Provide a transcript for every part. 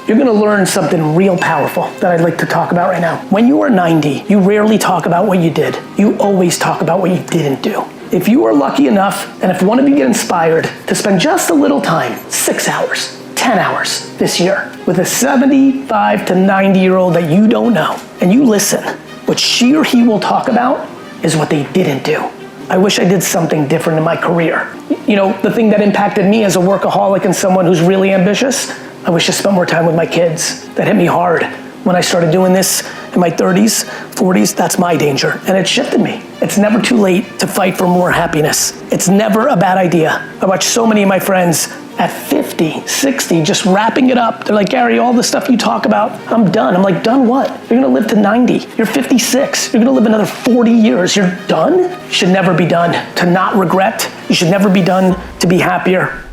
you're gonna learn something real powerful that I'd like to talk about right now. When you are 90, you rarely talk about what you did. You always talk about what you didn't do. If you are lucky enough, and if one of you get inspired to spend just a little time, 6 hours, 10 hours this year, with a 75 to 90-year-old that you don't know, and you listen, what she or he will talk about is what they didn't do. I wish I did something different in my career. You know, the thing that impacted me as a workaholic and someone who's really ambitious, I wish I spent more time with my kids. That hit me hard. When I started doing this in my 30s, 40s, that's my danger, and it shifted me. It's never too late to fight for more happiness. It's never a bad idea. I watch so many of my friends at 50, 60, just wrapping it up. They're like, Gary, all the stuff you talk about, I'm done. I'm like, done what? You're gonna live to 90. You're 56. You're gonna live another 40 years. You're done? You should never be done to not regret. You should never be done to be happier.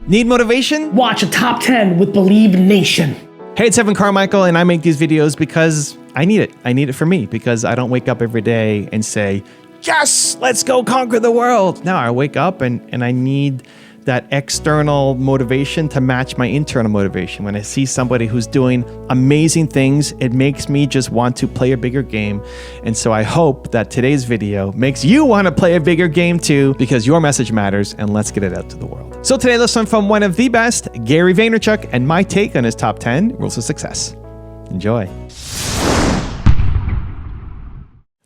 Need motivation? Watch a top 10 with Believe Nation. Hey, it's Evan Carmichael, and I make these videos because I need it. I need it for me because I don't wake up every day and say, yes, let's go conquer the world. No, I wake up and I need that external motivation to match my internal motivation. When I see somebody who's doing amazing things, it makes me just want to play a bigger game. And so I hope that today's video makes you want to play a bigger game too, because your message matters, and let's get it out to the world. So today, let's learn from one of the best, Gary Vaynerchuk, and my take on his top 10 rules of success. Enjoy.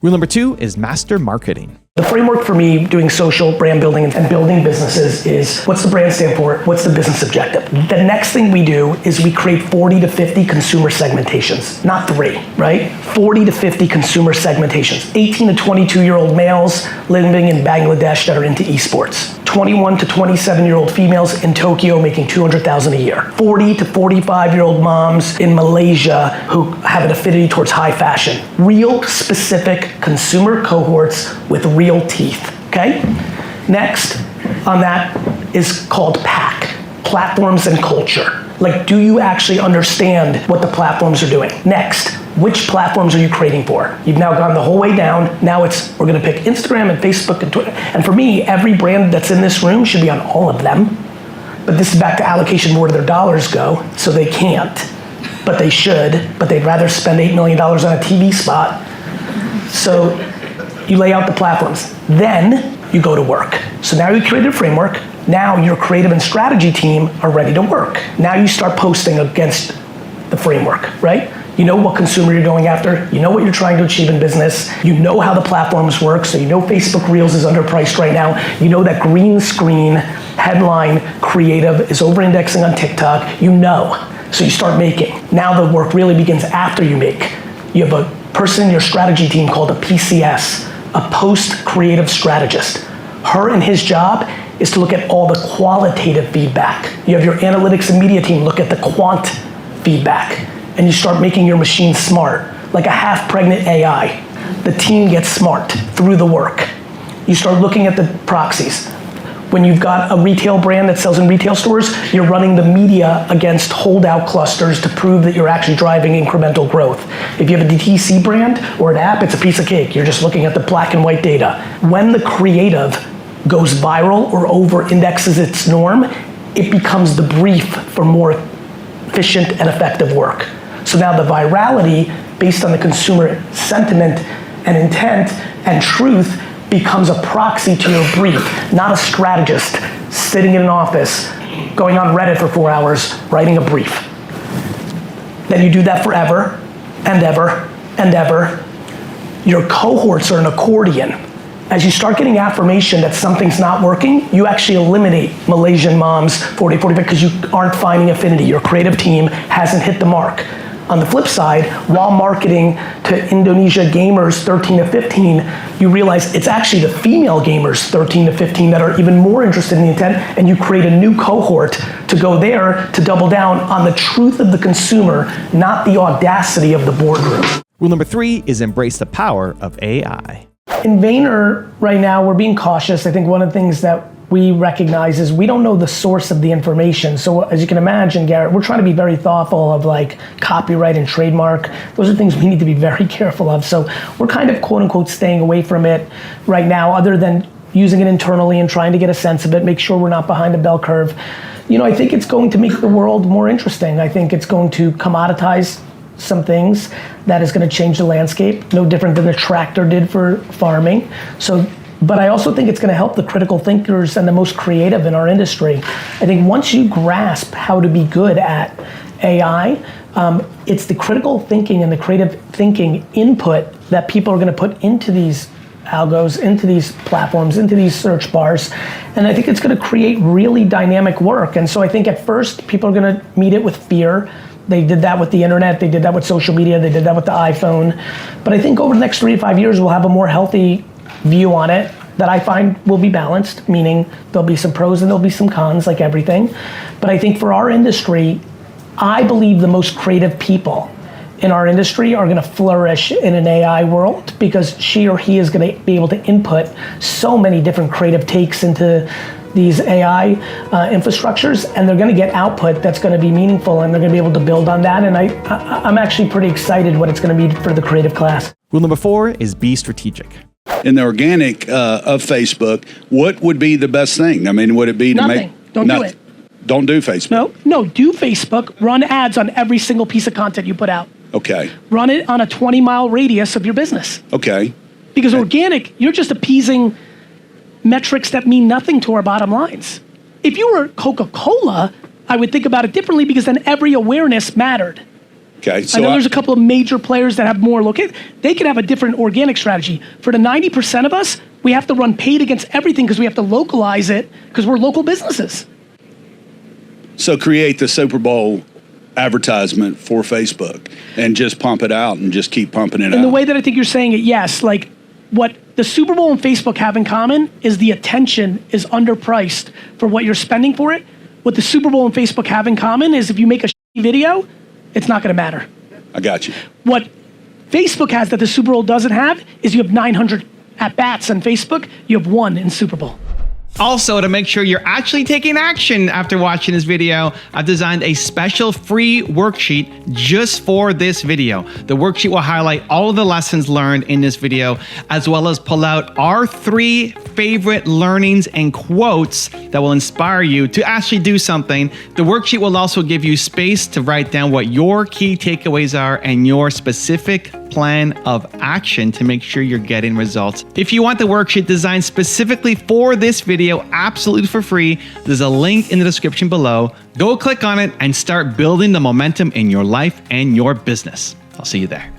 Rule number 2 is master marketing. The framework for me doing social brand building and building businesses is, what's the brand stand for? What's the business objective? The next thing we do is we create 40 to 50 consumer segmentations, not 3, right? 40 to 50 consumer segmentations. 18 to 22-year-old males living in Bangladesh that are into esports. 21 to 27-year-old females in Tokyo making $200,000 a year. 40 to 45-year-old moms in Malaysia who have an affinity towards high fashion. Real specific consumer cohorts with real teeth, okay? Next on that is called PAC, platforms and culture. Like, do you actually understand what the platforms are doing? Next, which platforms are you creating for? You've now gone the whole way down. Now we're gonna pick Instagram and Facebook and Twitter. And for me, every brand that's in this room should be on all of them. But this is back to allocation, where do their dollars go? So they can't, but they should, but they'd rather spend $8 million on a TV spot. So you lay out the platforms. Then you go to work. So now you created a framework. Now your creative and strategy team are ready to work. Now you start posting against the framework, right? You know what consumer you're going after. You know what you're trying to achieve in business. You know how the platforms work. So you know Facebook Reels is underpriced right now. You know that green screen headline creative is over-indexing on TikTok. You know. So you start making. Now the work really begins after you make. You have a person in your strategy team called a PCS, a post-creative strategist. Her and his job is to look at all the qualitative feedback. You have your analytics and media team look at the quant feedback, and you start making your machine smart, like a half-pregnant AI. The team gets smart through the work. You start looking at the proxies. When you've got a retail brand that sells in retail stores, you're running the media against holdout clusters to prove that you're actually driving incremental growth. If you have a DTC brand or an app, it's a piece of cake. You're just looking at the black and white data. When the creative goes viral or over-indexes its norm, it becomes the brief for more efficient and effective work. So now the virality, based on the consumer sentiment and intent and truth, becomes a proxy to your brief, not a strategist sitting in an office, going on Reddit for 4 hours, writing a brief. Then you do that forever and ever and ever. Your cohorts are an accordion. As you start getting affirmation that something's not working, you actually eliminate Malaysian moms 40, 45 because you aren't finding affinity. Your creative team hasn't hit the mark. On the flip side, while marketing to Indonesia gamers 13 to 15, you realize it's actually the female gamers 13 to 15 that are even more interested in the intent, and you create a new cohort to go there to double down on the truth of the consumer, not the audacity of the boardroom. Rule number 3 is embrace the power of AI. In Vayner right now, we're being cautious. I think one of the things that we recognize is we don't know the source of the information. So as you can imagine, Garrett, we're trying to be very thoughtful of like copyright and trademark. Those are things we need to be very careful of. So we're kind of quote unquote staying away from it right now, other than using it internally and trying to get a sense of it, make sure we're not behind the bell curve. I think it's going to make the world more interesting. I think it's going to commoditize some things that is going to change the landscape, no different than the tractor did for farming. But I also think it's going to help the critical thinkers and the most creative in our industry. I think once you grasp how to be good at AI, it's the critical thinking and the creative thinking input that people are going to put into these algos, into these platforms, into these search bars, and I think it's going to create really dynamic work. And so I think at first people are going to meet it with fear. They did that with the internet, they did that with social media, they did that with the iPhone. But I think over the next 3 to 5 years, we'll have a more healthy view on it that I find will be balanced, meaning there'll be some pros and there'll be some cons, like everything. But I think for our industry, I believe the most creative people in our industry are gonna flourish in an AI world because she or he is gonna be able to input so many different creative takes into these AI infrastructures, and they're gonna get output that's gonna be meaningful, and they're gonna be able to build on that. And I'm actually pretty excited what it's gonna be for the creative class. Rule number 4 is be strategic. In the organic of Facebook, what would be the best thing? I mean, would it be to Nothing. Don't do it. Don't do Facebook. No, do Facebook, run ads on every single piece of content you put out. Okay. Run it on a 20-mile radius of your business. Okay. Because organic, you're just appeasing metrics that mean nothing to our bottom lines. If you were Coca-Cola, I would think about it differently because then every awareness mattered. Okay. I know there's a couple of major players that have more they could have a different organic strategy. For the 90% of us, we have to run paid against everything because we have to localize it because we're local businesses. So create the Super Bowl advertisement for Facebook and just pump it out and just keep pumping it out. In the way that I think you're saying it, yes. Like what the Super Bowl and Facebook have in common is the attention is underpriced for what you're spending for it. What the Super Bowl and Facebook have in common is if you make a video, it's not gonna matter. I got you. What Facebook has that the Super Bowl doesn't have is you have 900 at-bats on Facebook, you have 1 in Super Bowl. Also, to make sure you're actually taking action after watching this video, I've designed a special free worksheet just for this video. The worksheet will highlight all of the lessons learned in this video, as well as pull out our 3 favorite learnings and quotes that will inspire you to actually do something. The worksheet will also give you space to write down what your key takeaways are and your specific plan of action to make sure you're getting results. If you want the worksheet designed specifically for this video, absolutely for free, there's a link in the description below. Go click on it and start building the momentum in your life and your business. I'll see you there.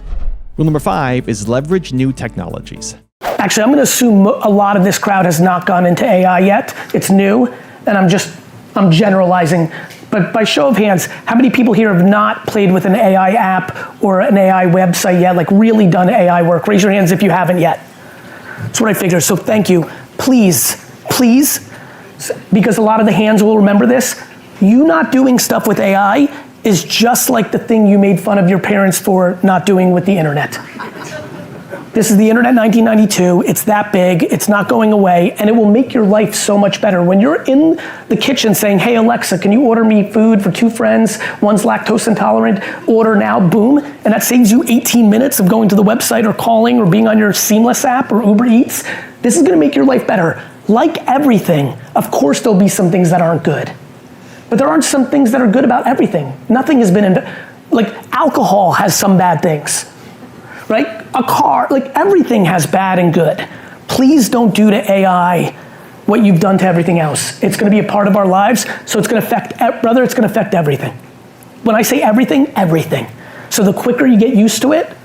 Rule number 5 is leverage new technologies. Actually, I'm gonna assume a lot of this crowd has not gone into AI yet. It's new, and I'm generalizing. But by show of hands, how many people here have not played with an AI app or an AI website yet, like really done AI work? Raise your hands if you haven't yet. That's what I figured, so thank you. Please, because a lot of the hands will remember this, you not doing stuff with AI is just like the thing you made fun of your parents for not doing with the internet. This is the internet 1992, it's that big, it's not going away, and it will make your life so much better. When you're in the kitchen saying, hey Alexa, can you order me food for 2 friends, one's lactose intolerant, order now, boom, and that saves you 18 minutes of going to the website or calling or being on your Seamless app or Uber Eats. This is gonna make your life better. Like everything, of course there'll be some things that aren't good, but there aren't some things that are good about everything. Nothing has been, like alcohol has some bad things. Right? A car, like everything has bad and good. Please don't do to AI what you've done to everything else. It's gonna be a part of our lives, so it's gonna affect, brother, it's gonna affect everything. When I say everything, everything. So the quicker you get used to it,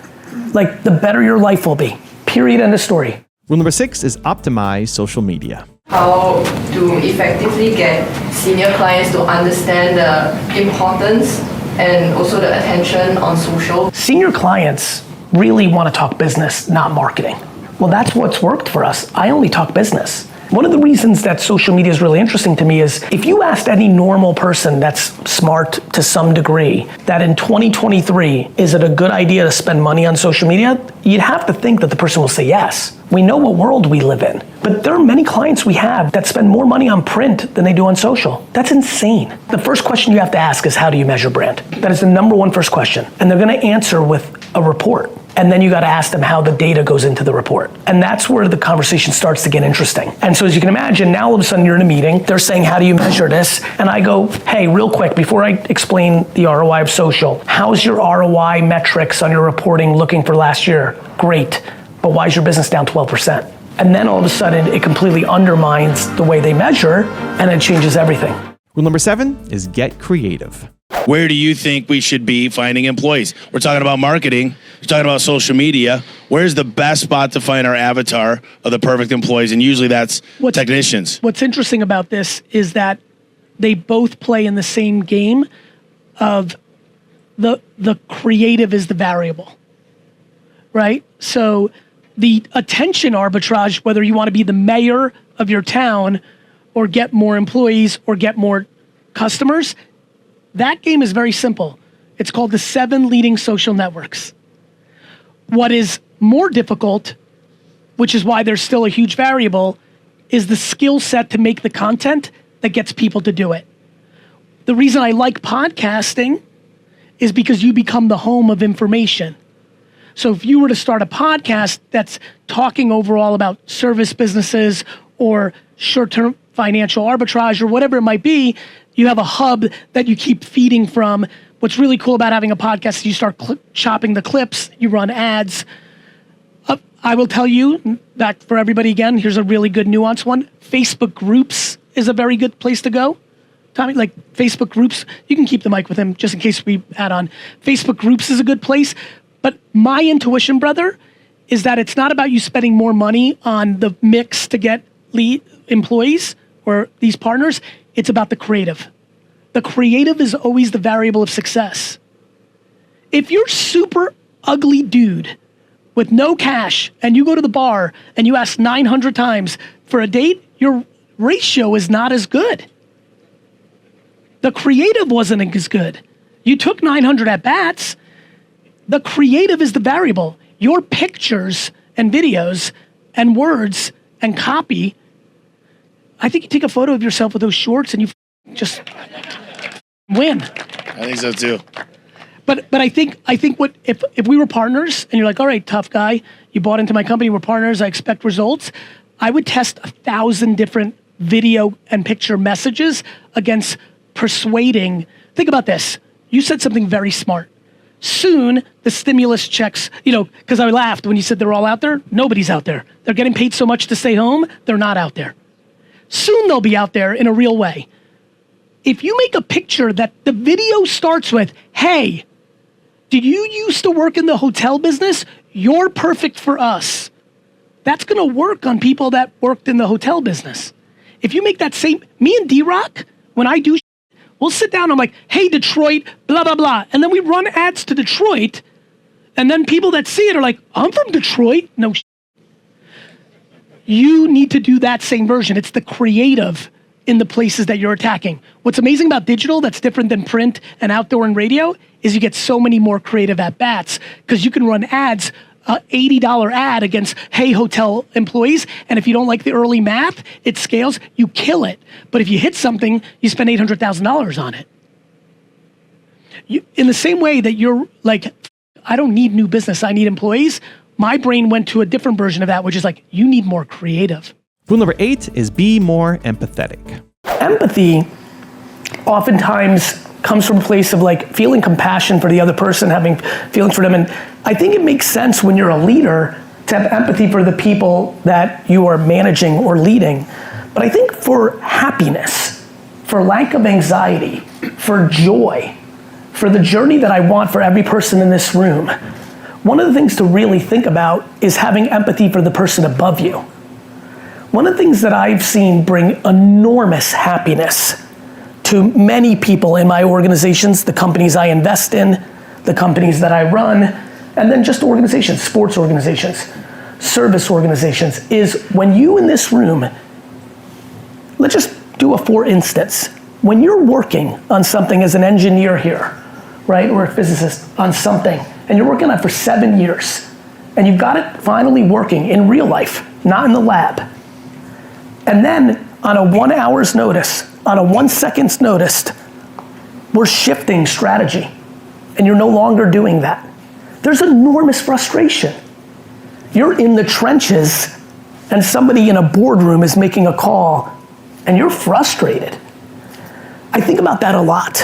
like the better your life will be. Period, end of story. Rule number 6 is optimize social media. How to effectively get senior clients to understand the importance and also the attention on social. Senior clients really want to talk business, not marketing. Well, that's what's worked for us. I only talk business. One of the reasons that social media is really interesting to me is if you asked any normal person that's smart to some degree that in 2023, is it a good idea to spend money on social media? You'd have to think that the person will say yes. We know what world we live in, but there are many clients we have that spend more money on print than they do on social. That's insane. The first question you have to ask is how do you measure brand? That is the #1 first question. And they're gonna answer with a report. And then you got to ask them how the data goes into the report. And that's where the conversation starts to get interesting. And so as you can imagine, now all of a sudden you're in a meeting, they're saying, how do you measure this? And I go, hey, real quick, before I explain the ROI of social, how's your ROI metrics on your reporting looking for last year? Great, but why is your business down 12%? And then all of a sudden it completely undermines the way they measure and it changes everything. Rule number 7 is get creative. Where do you think we should be finding employees? We're talking about marketing. We're talking about social media. Where's the best spot to find our avatar of the perfect employees? And usually that's technicians. What's interesting about this is that they both play in the same game of the creative is the variable, right? So the attention arbitrage, whether you want to be the mayor of your town or get more employees or get more customers, that game is very simple. It's called the 7 leading social networks. What is more difficult, which is why there's still a huge variable, is the skill set to make the content that gets people to do it. The reason I like podcasting is because you become the home of information. So if you were to start a podcast that's talking overall about service businesses or short-term financial arbitrage or whatever it might be, you have a hub that you keep feeding from. What's really cool about having a podcast is you start chopping the clips, you run ads. I will tell you that for everybody again, here's a really good nuanced one. Facebook groups is a very good place to go. Tommy, like Facebook groups, you can keep the mic with him just in case we add on. Facebook groups is a good place. But my intuition, brother, is that it's not about you spending more money on the mix to get lead employees or these partners. It's about the creative. The creative is always the variable of success. If you're super ugly dude with no cash and you go to the bar and you ask 900 times for a date, your ratio is not as good. The creative wasn't as good. You took 900 at bats. The creative is the variable. Your pictures and videos and words and copy. I think you take a photo of yourself with those shorts and you just win. I think so too. But I think what if we were partners and you're like, all right, tough guy, you bought into my company, we're partners, I expect results. I would test 1,000 different video and picture messages against persuading. Think about this. You said something very smart. Soon the stimulus checks, because I laughed when you said they're all out there. Nobody's out there. They're getting paid so much to stay home, they're not out there. Soon they'll be out there in a real way. If you make a picture that the video starts with, hey, did you used to work in the hotel business? You're perfect for us. That's gonna work on people that worked in the hotel business. If you make that same, me and D-Rock, when I do, we'll sit down, I'm like, hey, Detroit, blah, blah, blah. And then we run ads to Detroit. And then people that see it are like, I'm from Detroit. No, you need to do that same version. It's the creative in the places that you're attacking. What's amazing about digital that's different than print and outdoor and radio is you get so many more creative at-bats because you can run ads, $80 ad against, hey, hotel employees, and if you don't like the early math, it scales, you kill it. But if you hit something, you spend $800,000 on it. In the same way that you're like, I don't need new business, I need employees, my brain went to a different version of that, which is like, you need more creative. Rule number 8 is be more empathetic. Empathy oftentimes comes from a place of like feeling compassion for the other person, having feelings for them. And I think it makes sense when you're a leader to have empathy for the people that you are managing or leading. But I think for happiness, for lack of anxiety, for joy, for the journey that I want for every person in this room, one of the things to really think about is having empathy for the person above you. One of the things that I've seen bring enormous happiness to many people in my organizations, the companies I invest in, the companies that I run, and then just organizations, sports organizations, service organizations, is when you in this room, let's just do a for instance, when you're working on something as an engineer here, right, or a physicist on something, and you're working on it for 7 years, and you've got it finally working in real life, not in the lab. And then on a 1 hour's notice, on a 1 second's notice, we're shifting strategy and you're no longer doing that. There's enormous frustration. You're in the trenches and somebody in a boardroom is making a call and you're frustrated. I think about that a lot.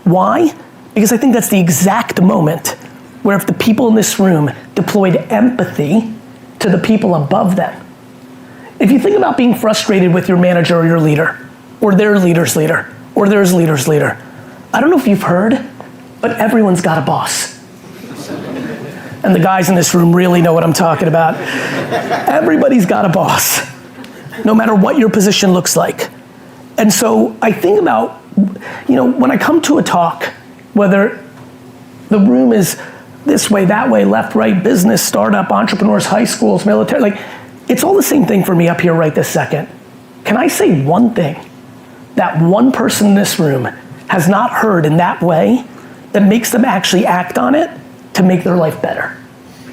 Why? Because I think that's the exact moment where if the people in this room deployed empathy to the people above them. If you think about being frustrated with your manager or your leader, or their leader's leader, or their leader's leader, I don't know if you've heard, but everyone's got a boss. And the guys in this room really know what I'm talking about. Everybody's got a boss, no matter what your position looks like. And so I think about, when I come to a talk, whether the room is this way, that way, left, right, business, startup, entrepreneurs, high schools, military, it's all the same thing for me up here right this second. Can I say one thing that one person in this room has not heard in that way that makes them actually act on it to make their life better?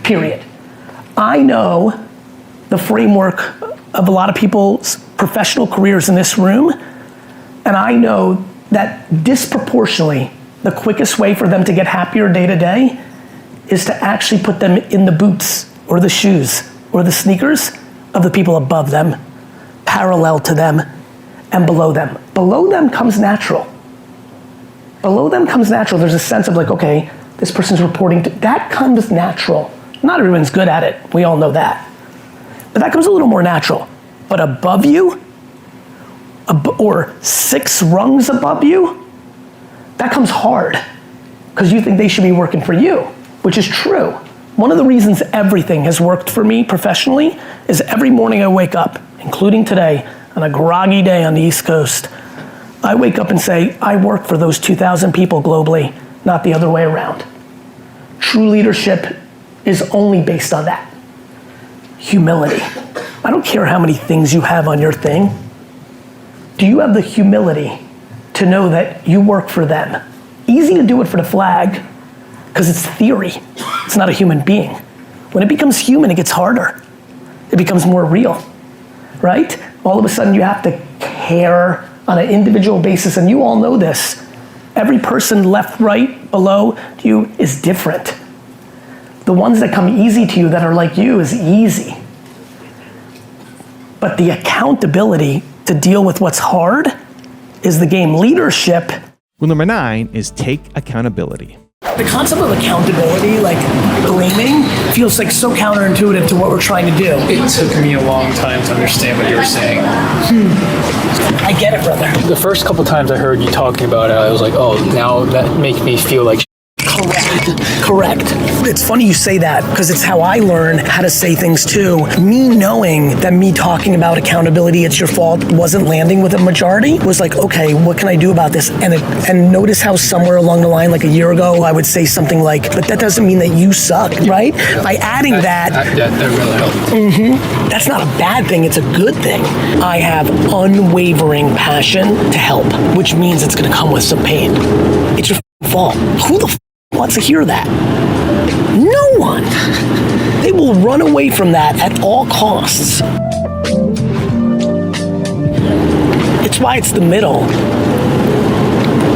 Period. I know the framework of a lot of people's professional careers in this room, and I know that disproportionately the quickest way for them to get happier day to day is to actually put them in the boots or the shoes or the sneakers of the people above them, parallel to them, and below them. Below them comes natural. Below them comes natural. There's a sense of okay, this person's reporting to, that comes natural. Not everyone's good at it, we all know that. But that comes a little more natural. But above you, or 6 rungs above you, that comes hard, because you think they should be working for you, which is true. One of the reasons everything has worked for me professionally is every morning I wake up, including today, on a groggy day on the East Coast, I wake up and say, I work for those 2,000 people globally, not the other way around. True leadership is only based on that. Humility. I don't care how many things you have on your thing. Do you have the humility to know that you work for them? Easy to do it for the flag, because it's theory. It's not a human being. When it becomes human, it gets harder. It becomes more real, right? All of a sudden you have to care on an individual basis, and you all know this. Every person left, right, below you is different. The ones that come easy to you that are like you is easy. But the accountability to deal with what's hard is the game. Leadership. Rule number 9 is take accountability. The concept of accountability, like blaming, feels like so counterintuitive to what we're trying to do. It took me a long time to understand what you were saying. I get it, brother. The first couple times I heard you talking about it, I was like, oh, now that makes me feel like Correct. It's funny you say that, because it's how I learn how to say things too. Me knowing that me talking about accountability, it's your fault, wasn't landing with a majority, was like, okay, what can I do about this? And notice how somewhere along the line, like a year ago, I would say something like, but that doesn't mean that you suck, right? By adding that really helped. That's not a bad thing, it's a good thing. I have unwavering passion to help, which means it's gonna come with some pain. It's your fault. Who the wants to hear that? No one. They will run away from that at all costs. It's why it's the middle.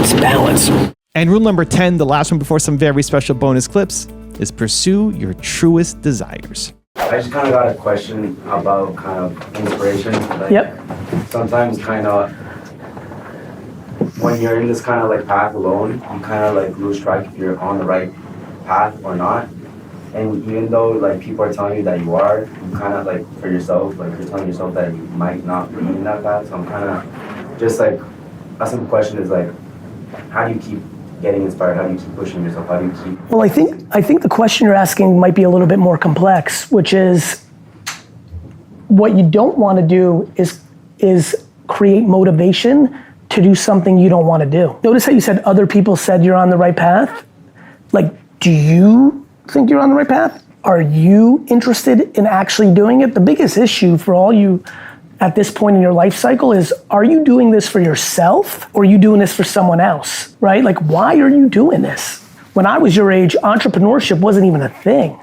It's balance. And rule number 10, the last one before some very special bonus clips, is pursue your truest desires. I just kind of got a question about kind of inspiration. Yep. Sometimes kind of when you're in this kind of like path alone, you kind of like lose track if you're on the right path or not. And even though like people are telling you that you are, you kind of like for yourself, like you're telling yourself that you might not be in that path. So I'm kind of just like, a simple question is like, how do you keep getting inspired? How do you keep pushing yourself? How do you keep? Well, I think the question you're asking might be a little bit more complex, which is what you don't want to do is create motivation to do something you don't want to do. Notice how you said other people said you're on the right path? Like, do you think you're on the right path? Are you interested in actually doing it? The biggest issue for all you at this point in your life cycle is, are you doing this for yourself or are you doing this for someone else, right? Like, why are you doing this? When I was your age, entrepreneurship wasn't even a thing.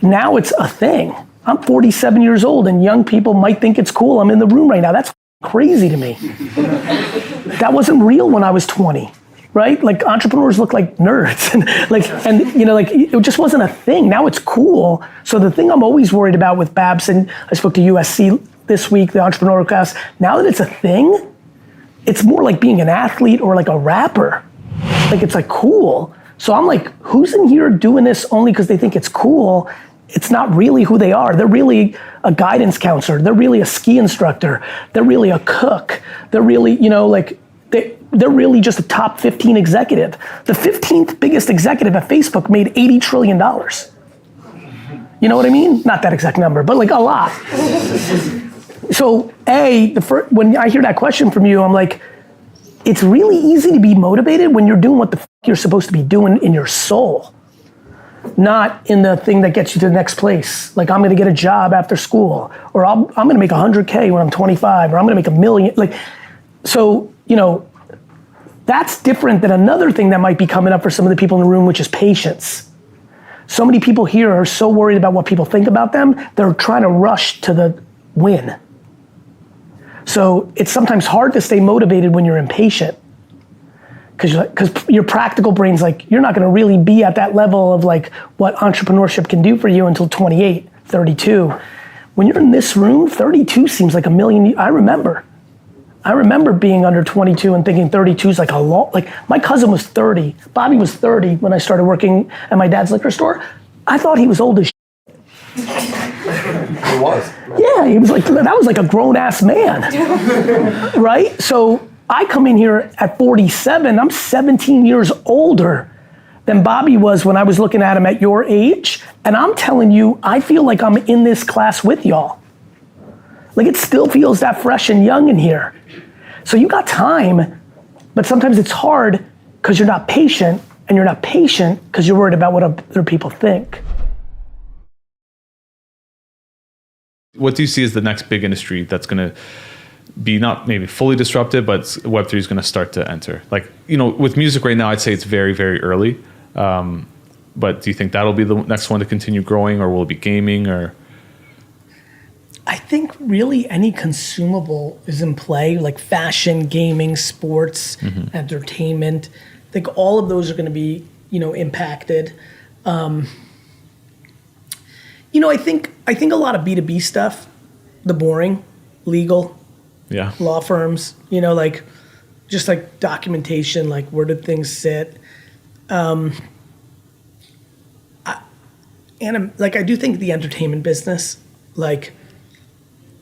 Now it's a thing. I'm 47 years old and young people might think it's cool. I'm in the room right now. That's crazy to me. That wasn't real when I was 20, right? Like entrepreneurs look like nerds, and it just wasn't a thing. Now it's cool. So the thing I'm always worried about with Babs, and I spoke to USC this week, the entrepreneurial class. Now that it's a thing, it's more like being an athlete or like a rapper. Like it's like cool. So I'm like, who's in here doing this only because they think it's cool? It's not really who they are. They're really a guidance counselor. They're really a ski instructor. They're really a cook. They're really, they're really just a top 15 executive. The 15th biggest executive at Facebook made $80 trillion. You know what I mean? Not that exact number, but like a lot. So when I hear that question from you, I'm like, it's really easy to be motivated when you're doing what the you're supposed to be doing in your soul, not in the thing that gets you to the next place. Like I'm gonna get a job after school, or I'm gonna make 100K when I'm 25, or I'm gonna make $1 million. That's different than another thing that might be coming up for some of the people in the room, which is patience. So many people here are so worried about what people think about them, they're trying to rush to the win. So it's sometimes hard to stay motivated when you're impatient, because your practical brain's like, you're not gonna really be at that level of like what entrepreneurship can do for you until 28, 32. When you're in this room, 32 seems like a million. I remember being under 22 and thinking 32 is like a lot. Like my cousin was 30, Bobby was 30 when I started working at my dad's liquor store. I thought he was old as shit. He was. Yeah, he was like, that was like a grown ass man, right? So I come in here at 47, I'm 17 years older than Bobby was when I was looking at him at your age. And I'm telling you, I feel like I'm in this class with y'all. Like it still feels that fresh and young in here. So you got time, but sometimes it's hard because you're not patient, and you're not patient because you're worried about what other people think. What do you see as the next big industry that's going to be not maybe fully disrupted, but Web3 is going to start to enter? Like, with music right now, I'd say it's very, very early. But do you think that'll be the next one to continue growing, or will it be gaming, or? I think really any consumable is in play, like fashion, gaming, sports, entertainment. I think all of those are going to be, impacted. I think a lot of B2B stuff, the boring, legal, law firms, just like documentation, like where did things sit? I do think the entertainment business, like,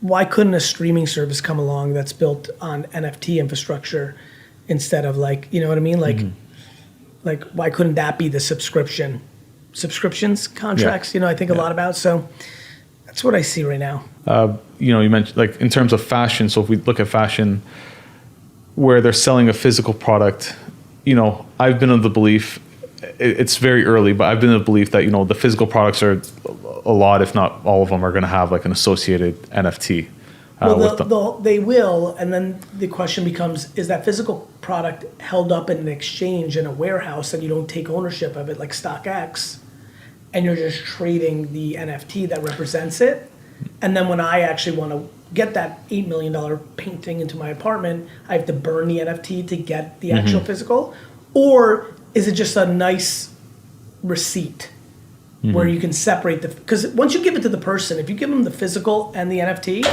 why couldn't a streaming service come along that's built on NFT infrastructure instead of like, you know what I mean? Like why couldn't that be the subscriptions contracts? I think a lot about. So that's what I see right now. You mentioned like in terms of fashion. So if we look at fashion where they're selling a physical product, I've been of the belief, it's very early, but I've been of the belief that, the physical products are a lot, if not all of them, are going to have like an associated NFT. They will, and then the question becomes, is that physical product held up in an exchange in a warehouse and you don't take ownership of it like StockX, and you're just trading the NFT that represents it? And then when I actually want to get that $8 million painting into my apartment, I have to burn the NFT to get the actual physical? Or is it just a nice receipt where you can separate because once you give it to the person, if you give them the physical and the NFT,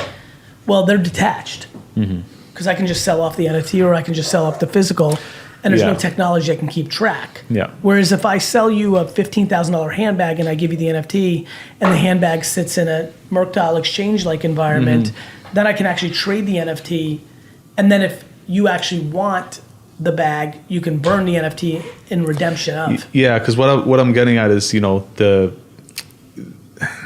well, they're detached. Because I can just sell off the NFT or I can just sell off the physical, and there's no technology I can keep track. Whereas if I sell you a $15,000 handbag and I give you the NFT and the handbag sits in a Mercantile Exchange-like environment, then I can actually trade the NFT, and then if you actually want the bag, you can burn the NFT in redemption of. Yeah, because what I'm getting at is,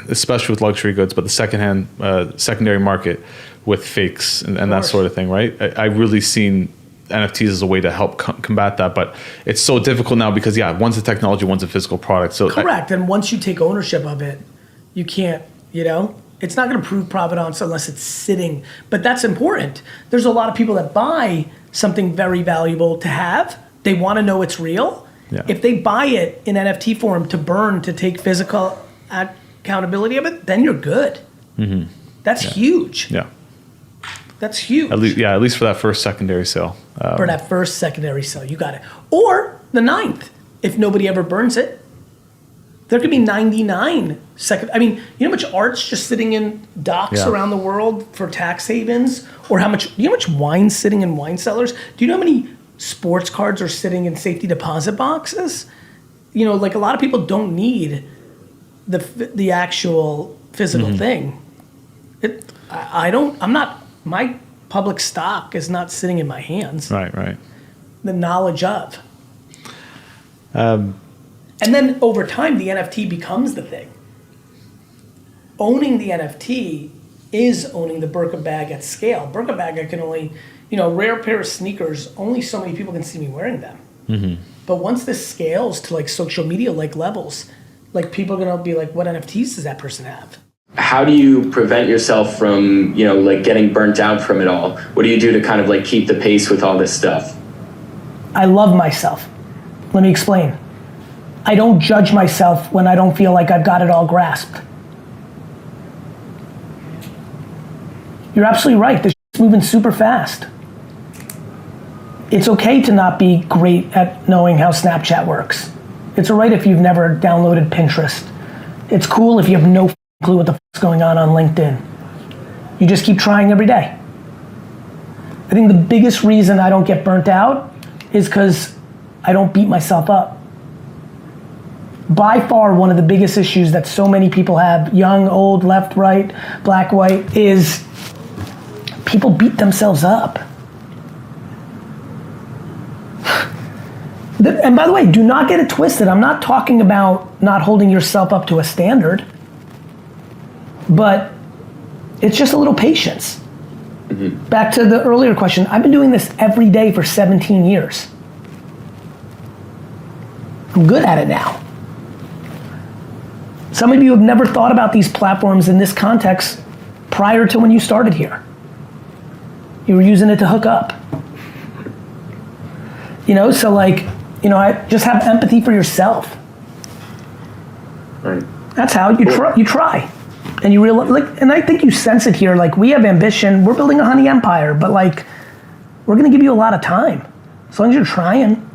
especially with luxury goods, but the secondary market with fakes and that sort of thing, right? I really seen NFTs as a way to help combat that, but it's so difficult now because one's a technology, one's a physical product. So correct, and once you take ownership of it, you can't, it's not going to prove provenance unless it's sitting. But that's important. There's a lot of people that buy something very valuable to have. They want to know it's real. If they buy it in NFT form to burn, to take physical accountability of it, then you're good. That's huge. That's huge. At least for that first secondary sale. For that first secondary sale, you got it. Or the 9th, if nobody ever burns it. There could be 99 second. I mean, you know how much art's just sitting in docks around the world for tax havens? Or do you know how much wine's sitting in wine cellars? Do you know how many sports cards are sitting in safety deposit boxes? You know, like a lot of people don't need the actual physical thing. My public stock is not sitting in my hands. Right. The knowledge of. And then over time, the NFT becomes the thing. Owning the NFT is owning the Birkin bag at scale. Birkin bag, I can only, a rare pair of sneakers, only so many people can see me wearing them. Mm-hmm. But once this scales to like social media like levels, like people are gonna be like, what NFTs does that person have? How do you prevent yourself from, like getting burnt out from it all? What do you do to kind of like keep the pace with all this stuff? I love myself. Let me explain. I don't judge myself when I don't feel like I've got it all grasped. You're absolutely right. This shit's moving super fast. It's okay to not be great at knowing how Snapchat works. It's all right if you've never downloaded Pinterest. It's cool if you have no clue what the fuck's going on LinkedIn. You just keep trying every day. I think the biggest reason I don't get burnt out is because I don't beat myself up. By far, one of the biggest issues that so many people have, young, old, left, right, black, white, is people beat themselves up. And by the way, do not get it twisted. I'm not talking about not holding yourself up to a standard, but it's just a little patience. Mm-hmm. Back to the earlier question, I've been doing this every day for 17 years. I'm good at it now. Some of you have never thought about these platforms in this context prior to when you started here. You were using it to hook up. So I just have empathy for yourself. Right. That's how you try. And you realize, and I think you sense it here, like we have ambition, we're building a honey empire, but like, we're gonna give you a lot of time. As long as you're trying,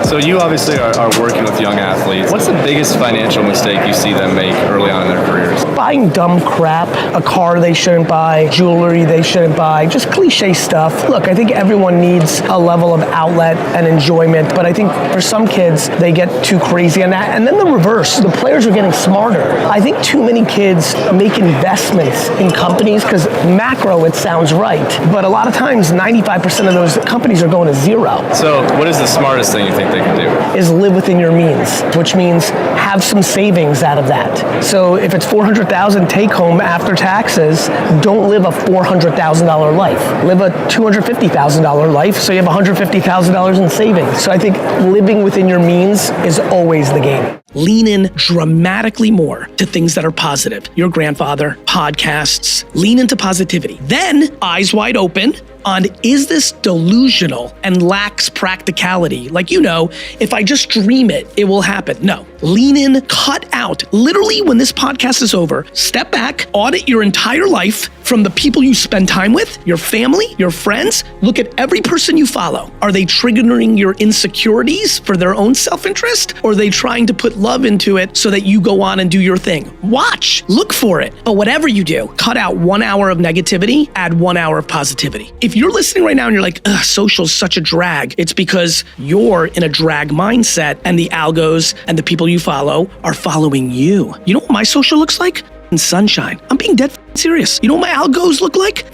So you obviously are working with young athletes. What's the biggest financial mistake you see them make early on in their careers? Buying dumb crap, a car they shouldn't buy, jewelry they shouldn't buy, just cliche stuff. Look, I think everyone needs a level of outlet and enjoyment, but I think for some kids, they get too crazy on that. And then the reverse, the players are getting smarter. I think too many kids make investments in companies because macro, it sounds right. But a lot of times, 95% of those companies are going to zero. So what is the smartest thing you think they can do? Is live within your means, which means have some savings out of that. So if it's $400,000 take home after taxes, don't live a $400,000 life. Live a $250,000 life so you have $150,000 in savings. So I think living within your means is always the game. Lean in dramatically more to things that are positive. Your grandfather, podcasts, lean into positivity. Then, eyes wide open on, is this delusional and lacks practicality? Like, if I just dream it, it will happen. No, lean in, cut out. Literally, when this podcast is over, step back, audit your entire life from the people you spend time with, your family, your friends. Look at every person you follow. Are they triggering your insecurities for their own self-interest? Or are they trying to put love into it so that you go on and do your thing? Watch, look for it. But whatever you do, cut out 1 hour of negativity, add 1 hour of positivity. If you're listening right now and you're like, social's such a drag, it's because you're in a drag mindset and the algos and the people you follow are following you. You know what my social looks like? Sunshine. I'm being dead serious. You know what my algos look like?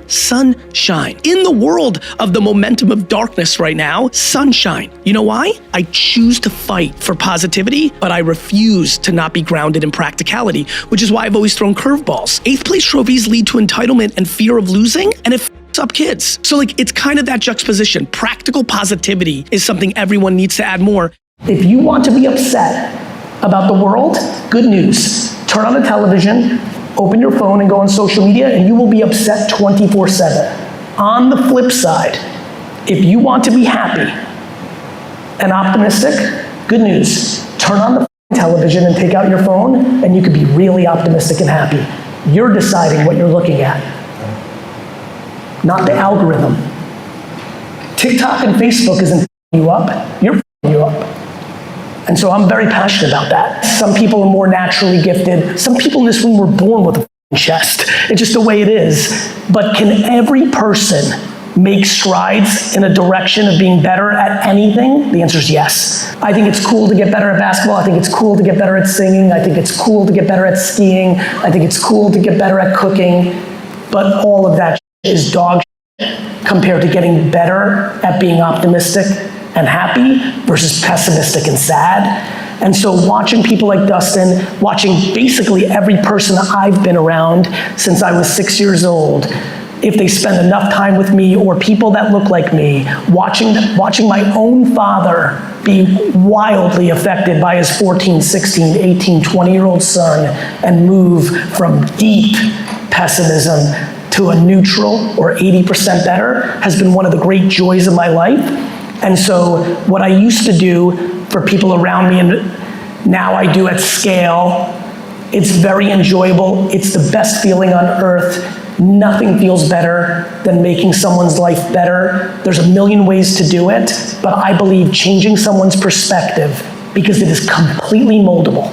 Sunshine. In the world of the momentum of darkness right now, sunshine. You know why? I choose to fight for positivity, but I refuse to not be grounded in practicality, which is why I've always thrown curveballs. 8th place trophies lead to entitlement and fear of losing, and it f***s up kids. So it's kind of that juxtaposition. Practical positivity is something everyone needs to add more. If you want to be upset about the world, good news. Turn on the television, open your phone and go on social media and you will be upset 24/7. On the flip side, if you want to be happy and optimistic, good news. Turn on the television and take out your phone and you could be really optimistic and happy. You're deciding what you're looking at, not the algorithm. TikTok and Facebook isn't you up, you're you up. And so I'm very passionate about that. Some people are more naturally gifted. Some people in this room were born with a chest. It's just the way it is. But can every person make strides in a direction of being better at anything? The answer is yes. I think it's cool to get better at basketball. I think it's cool to get better at singing. I think it's cool to get better at skiing. I think it's cool to get better at cooking. But all of that is dog shit compared to getting better at being optimistic and happy versus pessimistic and sad. And so watching people like Dustin, watching basically every person I've been around since I was 6 years old, if they spend enough time with me or people that look like me, watching my own father be wildly affected by his 14, 16, 18, 20-year-old son and move from deep pessimism to a neutral or 80% better has been one of the great joys of my life. And so what I used to do for people around me, and now I do at scale, it's very enjoyable. It's the best feeling on earth. Nothing feels better than making someone's life better. There's a million ways to do it, but I believe changing someone's perspective, because it is completely moldable.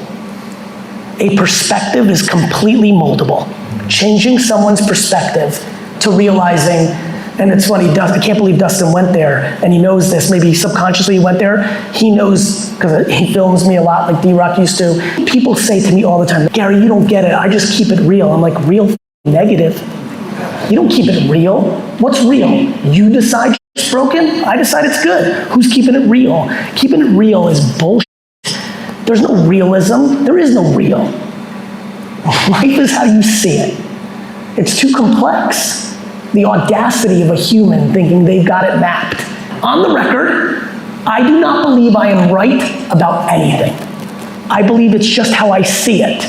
A perspective is completely moldable. Changing someone's perspective to realizing, and it's funny, I can't believe Dustin went there, and he knows this, maybe subconsciously he went there. He knows, because he films me a lot like D-Rock used to. People say to me all the time, Gary, you don't get it, I just keep it real. I'm like, real negative? You don't keep it real. What's real? You decide it's broken, I decide it's good. Who's keeping it real? Keeping it real is bullshit. There's no realism, there is no real. Life is how you see it. It's too complex. The audacity of a human thinking they've got it mapped. On the record, I do not believe I am right about anything. I believe it's just how I see it.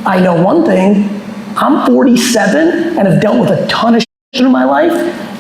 I know one thing, I'm 47 and have dealt with a ton of shit in my life,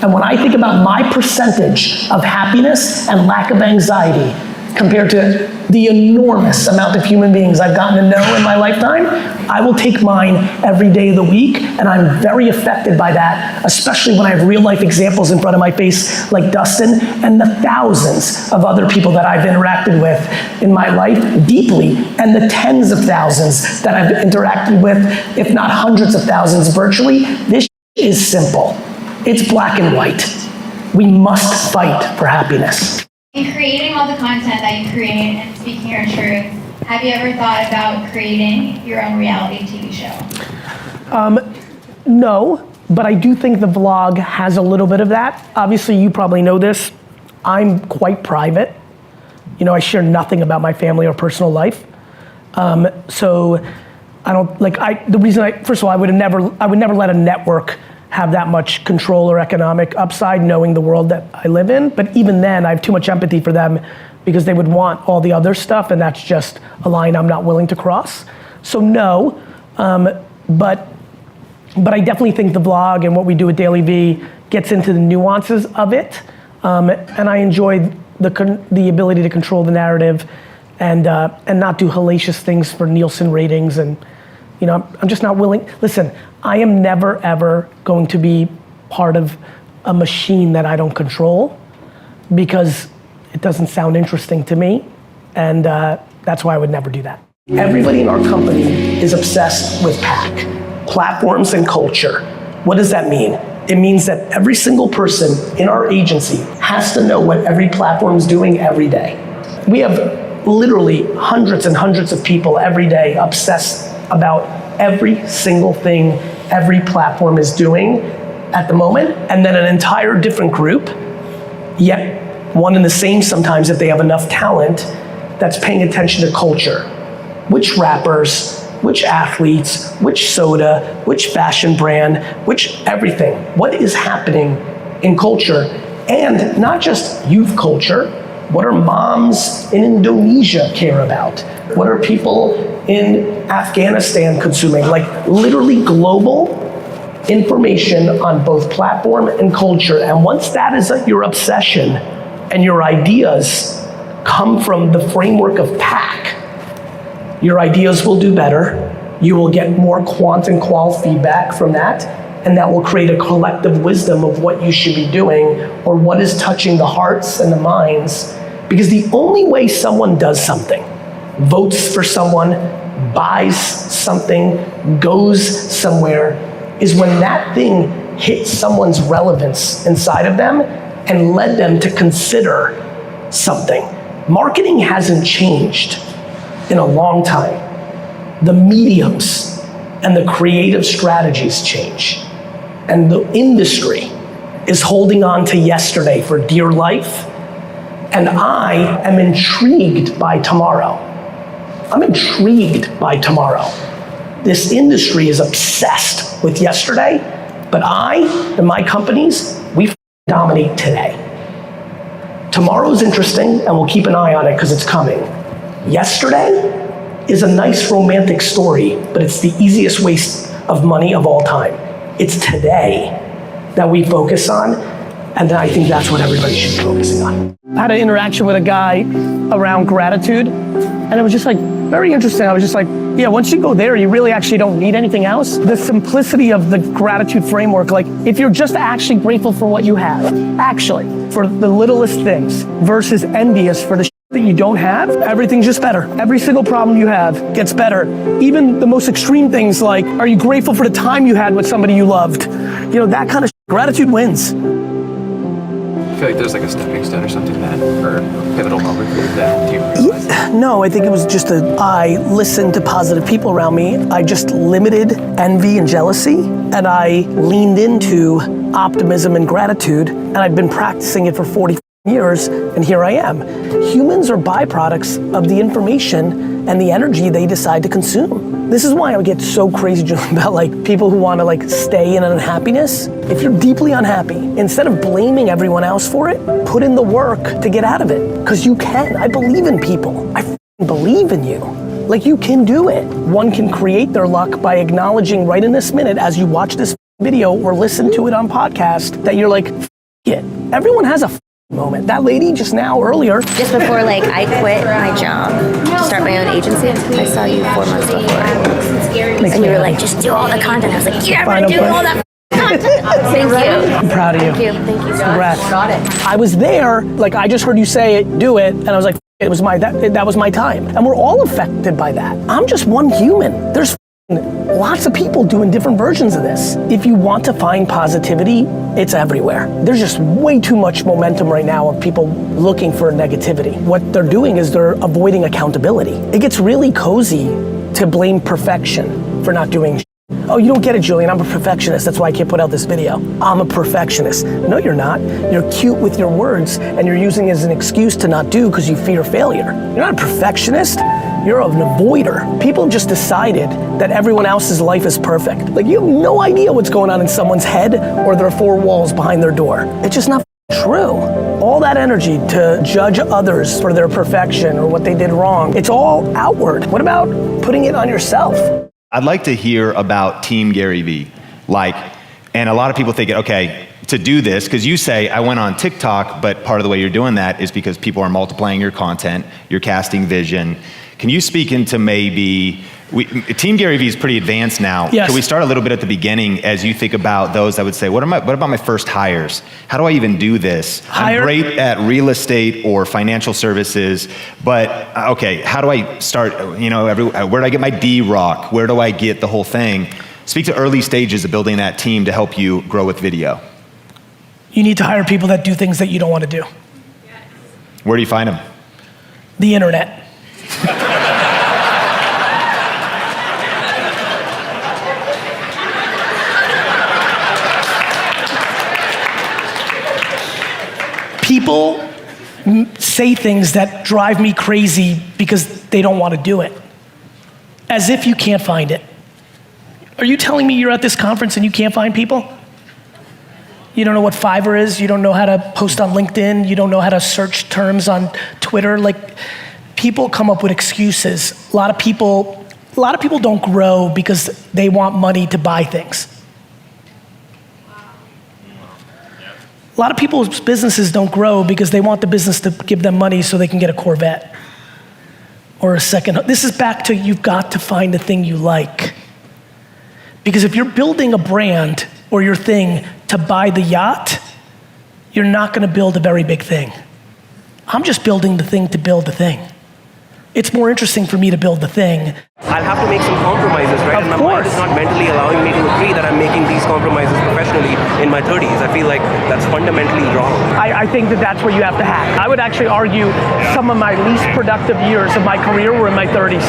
and when I think about my percentage of happiness and lack of anxiety compared to the enormous amount of human beings I've gotten to know in my lifetime, I will take mine every day of the week, and I'm very affected by that, especially when I have real life examples in front of my face like Dustin and the thousands of other people that I've interacted with in my life deeply, and the tens of thousands that I've interacted with, if not hundreds of thousands virtually. This is simple. It's black and white. We must fight for happiness. In creating all the content that you create and speaking your truth, have you ever thought about creating your own reality TV show? No, but I do think the vlog has a little bit of that. Obviously, you probably know this. I'm quite private. You know, I share nothing about my family or personal life. So I don't, first of all, I would never let a network have that much control or economic upside knowing the world that I live in. But even then, I have too much empathy for them because they would want all the other stuff, and that's just a line I'm not willing to cross. So no, but I definitely think the vlog and what we do at Daily V gets into the nuances of it, and I enjoy the ability to control the narrative and not do hellacious things for Nielsen ratings. And you know, I'm just not willing. Listen, I am never ever going to be part of a machine that I don't control because it doesn't sound interesting to me, and that's why I would never do that. Everybody in our company is obsessed with PAC, platforms and culture. What does that mean? It means that every single person in our agency has to know what every platform is doing every day. We have literally hundreds and hundreds of people every day obsessed about every single thing every platform is doing at the moment, and then an entire different group, yet one and the same sometimes if they have enough talent, that's paying attention to culture. Which rappers, which athletes, which soda, which fashion brand, which everything. What is happening in culture? And not just youth culture, what are moms in Indonesia care about? What are people in Afghanistan consuming? Like literally global information on both platform and culture. And once that is your obsession and your ideas come from the framework of PAC, your ideas will do better. You will get more quant and qual feedback from that. and that will create a collective wisdom of what you should be doing or what is touching the hearts and the minds. Because the only way someone does something, votes for someone, buys something, goes somewhere, is when that thing hits someone's relevance inside of them and led them to consider something. Marketing hasn't changed in a long time. The mediums and the creative strategies change. And the industry is holding on to yesterday for dear life. And I am intrigued by tomorrow. I'm intrigued by tomorrow. This industry is obsessed with yesterday, but I and my companies, we dominate today. Tomorrow's interesting, and we'll keep an eye on it because it's coming. Yesterday is a nice romantic story, but it's the easiest waste of money of all time. It's today that we focus on, and I think that's what everybody should be focusing on. I had an interaction with a guy around gratitude, and it was just like very interesting. I was just like, yeah, once you go there, you really actually don't need anything else. The simplicity of the gratitude framework, like if you're just actually grateful for what you have, actually, for the littlest things, versus envious for the that you don't have, everything's just better. Every single problem you have gets better. Even the most extreme things like, are you grateful for the time you had with somebody you loved? You know, that kind of gratitude wins. I feel like there's like a stepping stone or something that, or a pivotal moment for you that you realized? No, I think it was just I listened to positive people around me. I just limited envy and jealousy, and I leaned into optimism and gratitude, and I've been practicing it for 40 years, and here I am. Humans are byproducts of the information and the energy they decide to consume. This is why I would get so crazy, Julian, about like people who want to like stay in unhappiness. If you're deeply unhappy, instead of blaming everyone else for it, put in the work to get out of it. Because you can. I believe in people. I believe in you. Like you can do it. One can create their luck by acknowledging right in this minute as you watch this video or listen to it on podcast that you're like, it. Everyone has a moment. That lady just now earlier. Just before like I quit my job to start my own agency, I saw you 4 months before. And you were like, just do all the content. I was like, yeah, I'm gonna do all that content. Thank you. I'm proud of you. Thank you. Thank you so Congrats. much. Got it. I was there, like I just heard you say it, do it, and I was like, it was that was my time. And we're all affected by that. I'm just one human. There's lots of people doing different versions of this. If you want to find positivity, it's everywhere. There's just way too much momentum right now of people looking for negativity. What they're doing is they're avoiding accountability. It gets really cozy to blame perfection for not doing shit. Oh, you don't get it, Julian, I'm a perfectionist, that's why I can't put out this video. I'm a perfectionist. No, you're not. You're cute with your words and you're using it as an excuse to not do because you fear failure. You're not a perfectionist. You're an avoider. People just decided that everyone else's life is perfect. Like you have no idea what's going on in someone's head or their 4 walls behind their door. It's just not true. All that energy to judge others for their perfection or what they did wrong, it's all outward. What about putting it on yourself? I'd like to hear about Team Gary Vee. And a lot of people think, okay, to do this, because you say, I went on TikTok, but part of the way you're doing that is because people are multiplying your content, you're casting vision. Can you speak into maybe, Team Gary Vee is pretty advanced now. Yes. Can we start a little bit at the beginning as you think about those that would say, what about my first hires? How do I even do this? I'm great at real estate or financial services, but okay, how do I start, where do I get my D-Rock? Where do I get the whole thing? Speak to early stages of building that team to help you grow with video. You need to hire people that do things that you don't want to do. Where do you find them? The internet. People say things that drive me crazy because they don't want to do it. As if you can't find it. Are you telling me you're at this conference and you can't find people? You don't know what Fiverr is, you don't know how to post on LinkedIn, you don't know how to search terms on Twitter. Like, people come up with excuses. A lot of people don't grow because they want money to buy things. A lot of people's businesses don't grow because they want the business to give them money so they can get a Corvette or a second. This is back to you've got to find the thing you like. Because if you're building a brand or your thing to buy the yacht, you're not gonna build a very big thing. I'm just building the thing to build the thing. It's more interesting for me to build the thing. I'll have to make some compromises, right? Of and my course. mind is not mentally allowing me to agree that I'm making these compromises professionally in my 30s. I feel like that's fundamentally wrong. I think that that's where you have to hack. I would actually argue some of my least productive years of my career were in my 30s.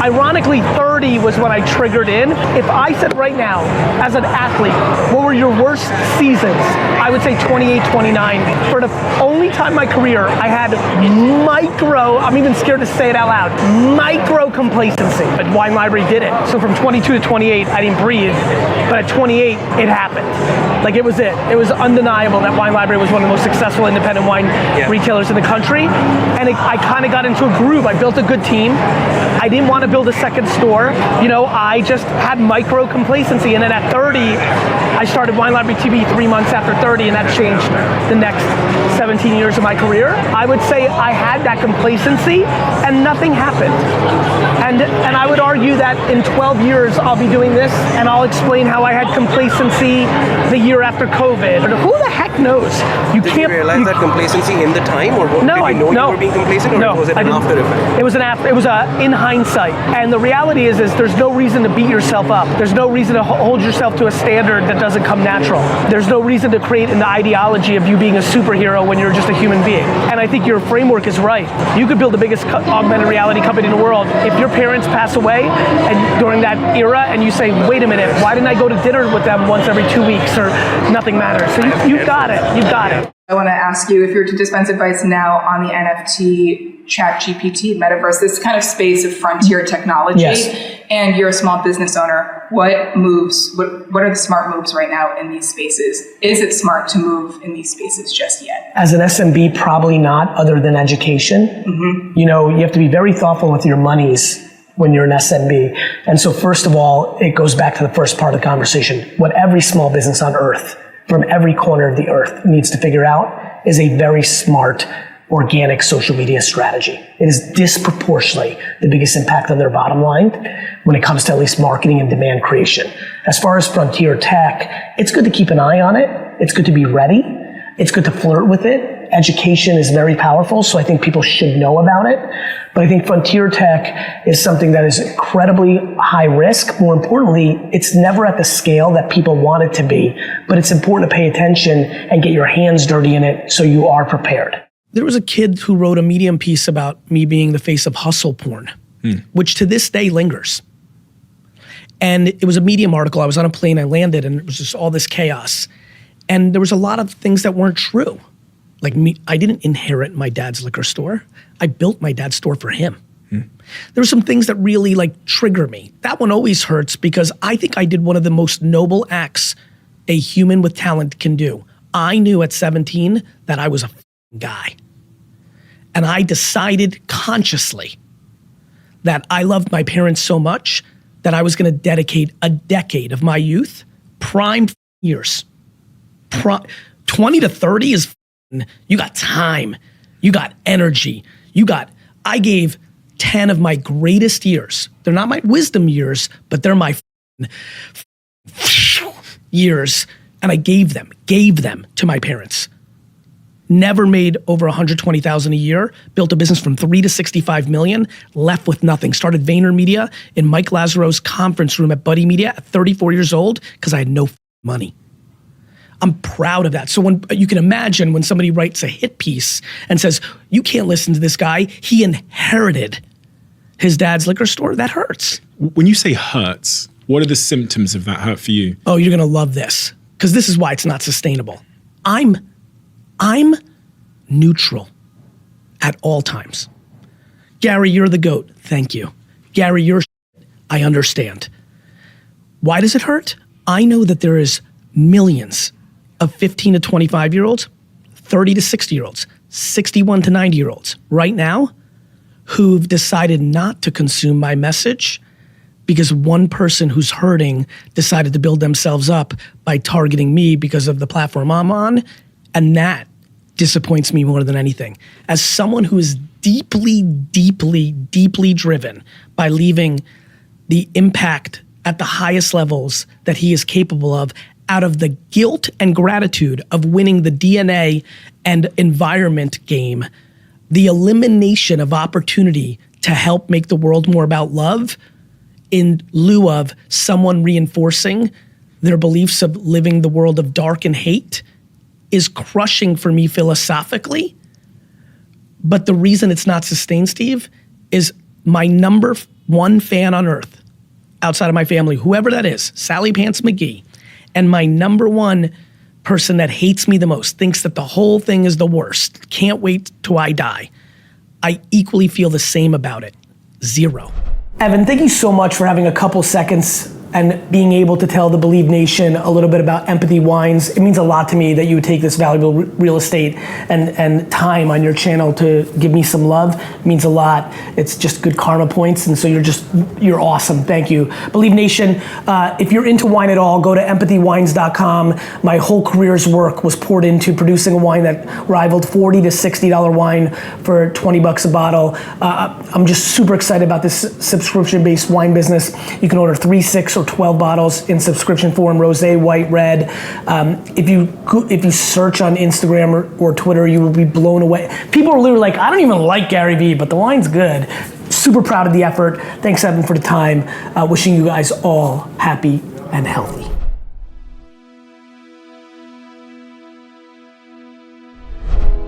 Ironically, 30 was when I triggered in. If I said right now, as an athlete, what were your worst seasons? I would say 28, 29. For the only time in my career, I had I'm even scared to say it out loud, micro complacency. But Wine Library did it. So from 22 to 28, I didn't breathe. But at 28, it happened. Like it was it. It was undeniable that Wine Library was one of the most successful independent wine retailers in the country. And I kind of got into a groove. I built a good team. I didn't want to build a second store. I just had micro complacency. And then at 30, I started Wine Library TV 3 months after 30, and that changed the next 17 years of my career. I would say I had that complacency and nothing happened. And I would argue that in 12 years I'll be doing this and I'll explain how I had complacency the year after COVID. Who the heck knows? Did you realize that complacency in the time, or did you know you were being complacent, or was it an after effect? It was in hindsight. And the reality is there's no reason to beat yourself up. There's no reason to hold yourself to a standard that doesn't come natural. There's no reason to create an ideology of you being a superhero when you're just a human being. And I think your framework is right. You could build the biggest augmented reality company in the world. If your parents pass away and during that era and you say, wait a minute, why didn't I go to dinner with them once every 2 weeks, or nothing matters? So you've got it. You've got it. I want to ask you if you were to dispense advice now on the NFT, ChatGPT, metaverse, this kind of space of frontier technology, and you're a small business owner. What are the smart moves right now in these spaces? Is it smart to move in these spaces just yet? As an SMB, probably not, other than education. Mm-hmm. You have to be very thoughtful with your monies when you're an SMB. And so first of all, it goes back to the first part of the conversation. What every small business on earth, from every corner of the earth, needs to figure out is a very smart, organic social media strategy. It is disproportionately the biggest impact on their bottom line when it comes to at least marketing and demand creation. As far as frontier tech, it's good to keep an eye on it. It's good to be ready. It's good to flirt with it. Education is very powerful, so I think people should know about it. But I think frontier tech is something that is incredibly high risk. More importantly, it's never at the scale that people want it to be, but it's important to pay attention and get your hands dirty in it so you are prepared. There was a kid who wrote a Medium piece about me being the face of hustle porn, which to this day lingers. And it was a Medium article. I was on a plane, I landed, and it was just all this chaos. And there was a lot of things that weren't true. Like me, I didn't inherit my dad's liquor store. I built my dad's store for him. There were some things that really trigger me. That one always hurts because I think I did one of the most noble acts a human with talent can do. I knew at 17 that I was a guy. And I decided consciously that I loved my parents so much that I was gonna dedicate a decade of my youth, prime years. 20 to 30 is you got time, you got energy, I gave 10 of my greatest years. They're not my wisdom years, but they're my years. And I gave them to my parents. Never made over 120,000 a year, built a business from 3 to 65 million, left with nothing. Started VaynerMedia in Mike Lazaro's conference room at Buddy Media at 34 years old because I had no money. I'm proud of that. So when you can imagine when somebody writes a hit piece and says, you can't listen to this guy, he inherited his dad's liquor store, that hurts. When you say hurts, what are the symptoms of that hurt for you? Oh, you're gonna love this, because this is why it's not sustainable. I'm neutral at all times. Gary, you're the GOAT, thank you. Gary, you're I understand. Why does it hurt? I know that there is millions of 15 to 25-year-olds, 30 to 60-year-olds, 61 to 90-year-olds right now who've decided not to consume my message because one person who's hurting decided to build themselves up by targeting me because of the platform I'm on, and that disappoints me more than anything. As someone who is deeply, deeply, deeply driven by leaving the impact at the highest levels that he is capable of out of the guilt and gratitude of winning the DNA and environment game, the elimination of opportunity to help make the world more about love in lieu of someone reinforcing their beliefs of living the world of dark and hate is crushing for me philosophically. But the reason it's not sustained, Steve, is my number one fan on earth, outside of my family, whoever that is, Sally Pants McGee, and my number one person that hates me the most, thinks that the whole thing is the worst, can't wait till I die. I equally feel the same about it. 0. Evan, thank you so much for having a couple seconds and being able to tell the Believe Nation a little bit about Empathy Wines. It means a lot to me that you would take this valuable real estate and time on your channel to give me some love. It means a lot. It's just good karma points, and so you're awesome. Thank you. Believe Nation, if you're into wine at all, go to empathywines.com. My whole career's work was poured into producing a wine that rivaled $40 to $60 wine for $20 a bottle. I'm just super excited about this subscription-based wine business. You can order 3, 6, or 12 bottles in subscription form, rosé, white, red. If you search on Instagram or Twitter, you will be blown away. People are literally like, I don't even like Gary Vee, but the wine's good. Super proud of the effort. Thanks, Evan, for the time. Wishing you guys all happy and healthy.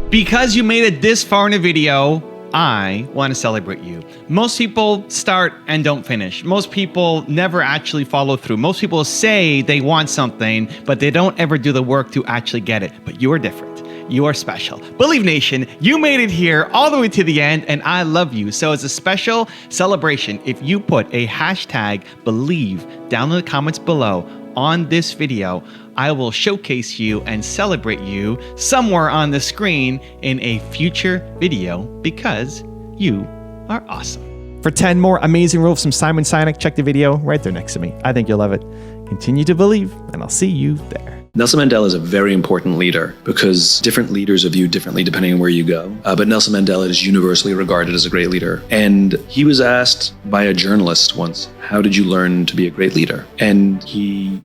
Because you made it this far in a video, I want to celebrate you. Most people start and don't finish. Most people never actually follow through. Most people say they want something, but they don't ever do the work to actually get it. But you are different. You are special. Believe Nation, you made it here all the way to the end, and I love you. So as a special celebration, if you put a hashtag Believe down in the comments below on this video, I will showcase you and celebrate you somewhere on the screen in a future video because you are awesome. For 10 more amazing rules from Simon Sinek, check the video right there next to me. I think you'll love it. Continue to believe, and I'll see you there. Nelson Mandela is a very important leader because different leaders are viewed differently depending on where you go. But Nelson Mandela is universally regarded as a great leader. And he was asked by a journalist once, how did you learn to be a great leader? And he